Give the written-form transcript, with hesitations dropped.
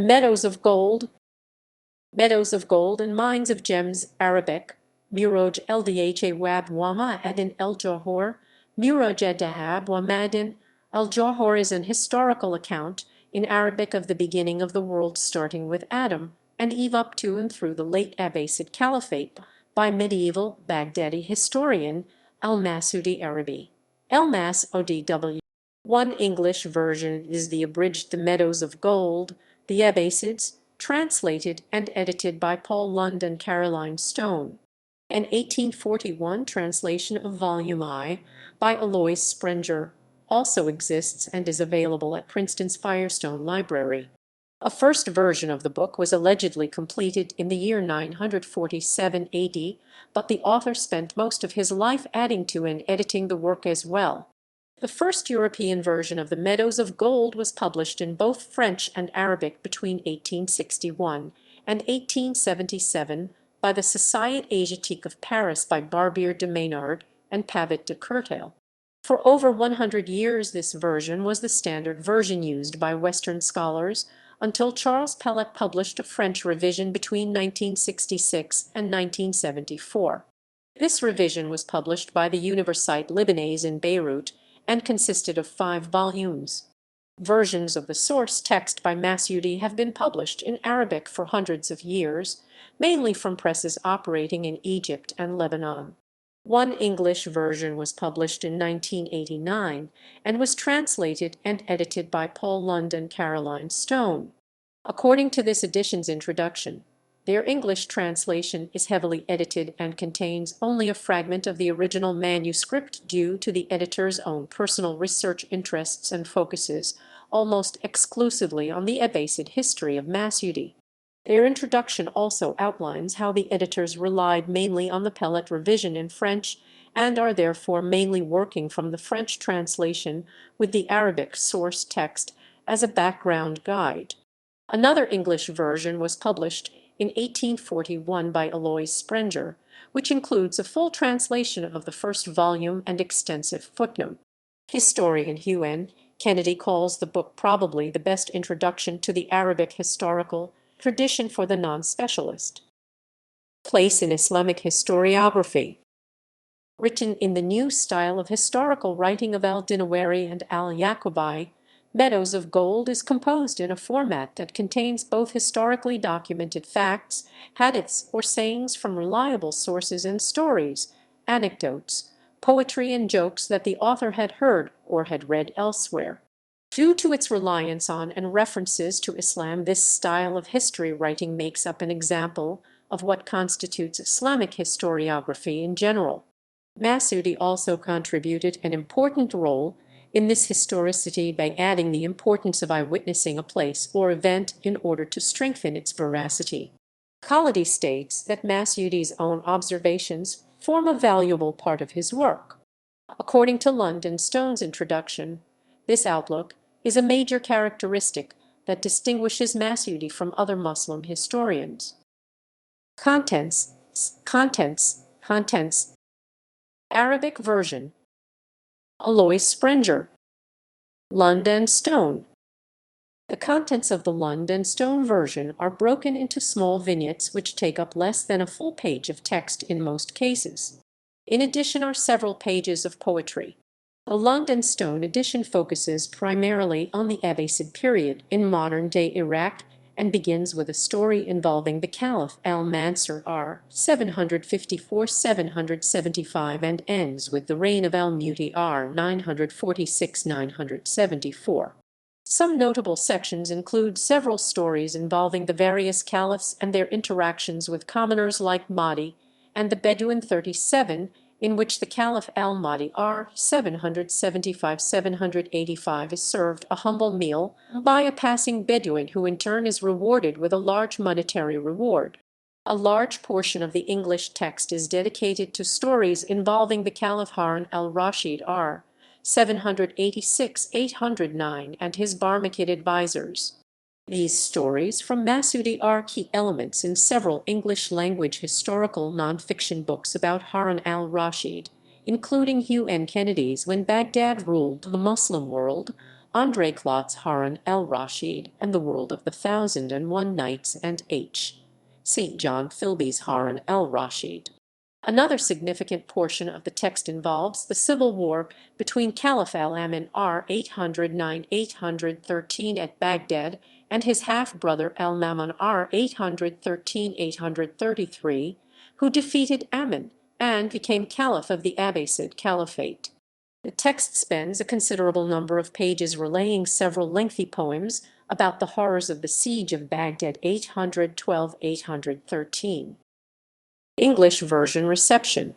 Meadows of Gold, Meadows of Gold and Mines of Gems, Arabic, Murūj al-Dahab wa-Maʿādin al-Jawhar, Murūj aḍ-Ḍahab wa-Maʿādin al-Jawhar is an historical account in Arabic of the beginning of the world starting with Adam and Eve up to and through the late Abbasid Caliphate by medieval Baghdadi historian Al-Masudi Arabi. Al-Masudi. One English version is the abridged The Meadows of Gold, the Abbasids, translated and edited by Paul Lunde and Caroline Stone. An 1841 translation of Volume I by Aloys Sprenger also exists and is available at Princeton's Firestone Library. A first version of the book was allegedly completed in the year 947 AD, but the author spent most of his life adding to and editing the work as well. The first European version of The Meadows of Gold was published in both French and Arabic between 1861 and 1877 by the Societe Asiatique of Paris by Barbier de Meynard and Pavet de Courteille. For over 100 years this version was the standard version used by Western scholars until Charles Pellat published a French revision between 1966 and 1974. This revision was published by the Universite Libanaise in Beirut and consisted of 5 volumes. Versions of the source text by Masudi have been published in Arabic for hundreds of years, mainly from presses operating in Egypt and Lebanon. One English version was published in 1989 and was translated and edited by Paul Lunde and Caroline Stone. According to this edition's introduction, their English translation is heavily edited and contains only a fragment of the original manuscript due to the editor's own personal research interests and focuses almost exclusively on the Abbasid history of Masudi. Their introduction also outlines how the editors relied mainly on the Pellat revision in French and are therefore mainly working from the French translation with the Arabic source text as a background guide. Another English version was published in 1841 by Aloys Sprenger, which includes a full translation of the first volume and extensive footnote. Historian Hugh N. Kennedy calls the book probably the best introduction to the Arabic historical tradition for the non-specialist. Place in Islamic historiography. Written in the new style of historical writing of al-Dinawari and al-Yaqubi, Meadows of Gold is composed in a format that contains both historically documented facts, hadiths or sayings from reliable sources and stories, anecdotes, poetry and jokes that the author had heard or had read elsewhere. Due to its reliance on and references to Islam, this style of history writing makes up an example of what constitutes Islamic historiography in general. Masudi also contributed an important role in this historicity by adding the importance of eyewitnessing a place or event in order to strengthen its veracity. Khalidi states that Masudi's own observations form a valuable part of his work. According to Lunde and Stone's introduction, this outlook is a major characteristic that distinguishes Masudi from other Muslim historians. Contents. Arabic version. Aloys Sprenger. Lunde and Stone. The contents of the Lunde and Stone version are broken into small vignettes which take up less than a full page of text in most cases. In addition are several pages of poetry. The Lunde and Stone edition focuses primarily on the Abbasid period in modern-day Iraq and begins with a story involving the Caliph al-Mansur r. 754–775 and ends with the reign of al-Muti r. 946–974. Some notable sections include several stories involving the various caliphs and their interactions with commoners like Mahdi and the Bedouin 37, in which the Caliph al-Mahdi r. 775–785 is served a humble meal by a passing Bedouin who in turn is rewarded with a large monetary reward. A large portion of the English text is dedicated to stories involving the Caliph Harun al-Rashid r. 786–809 and his Barmakid advisors. These stories from Masudi are key elements in several English-language historical non-fiction books about Harun al-Rashid, including Hugh N. Kennedy's When Baghdad Ruled the Muslim World, André Clot's Harun al-Rashid and the World of the Thousand and One Nights, and H. St. John Philby's Harun al-Rashid. Another significant portion of the text involves the civil war between Caliph al-Amin r. 809–813 at Baghdad and his half-brother al-Mamun r. 813–833, who defeated Amin and became Caliph of the Abbasid Caliphate. The text spends a considerable number of pages relaying several lengthy poems about the horrors of the siege of Baghdad 812–813. English version reception.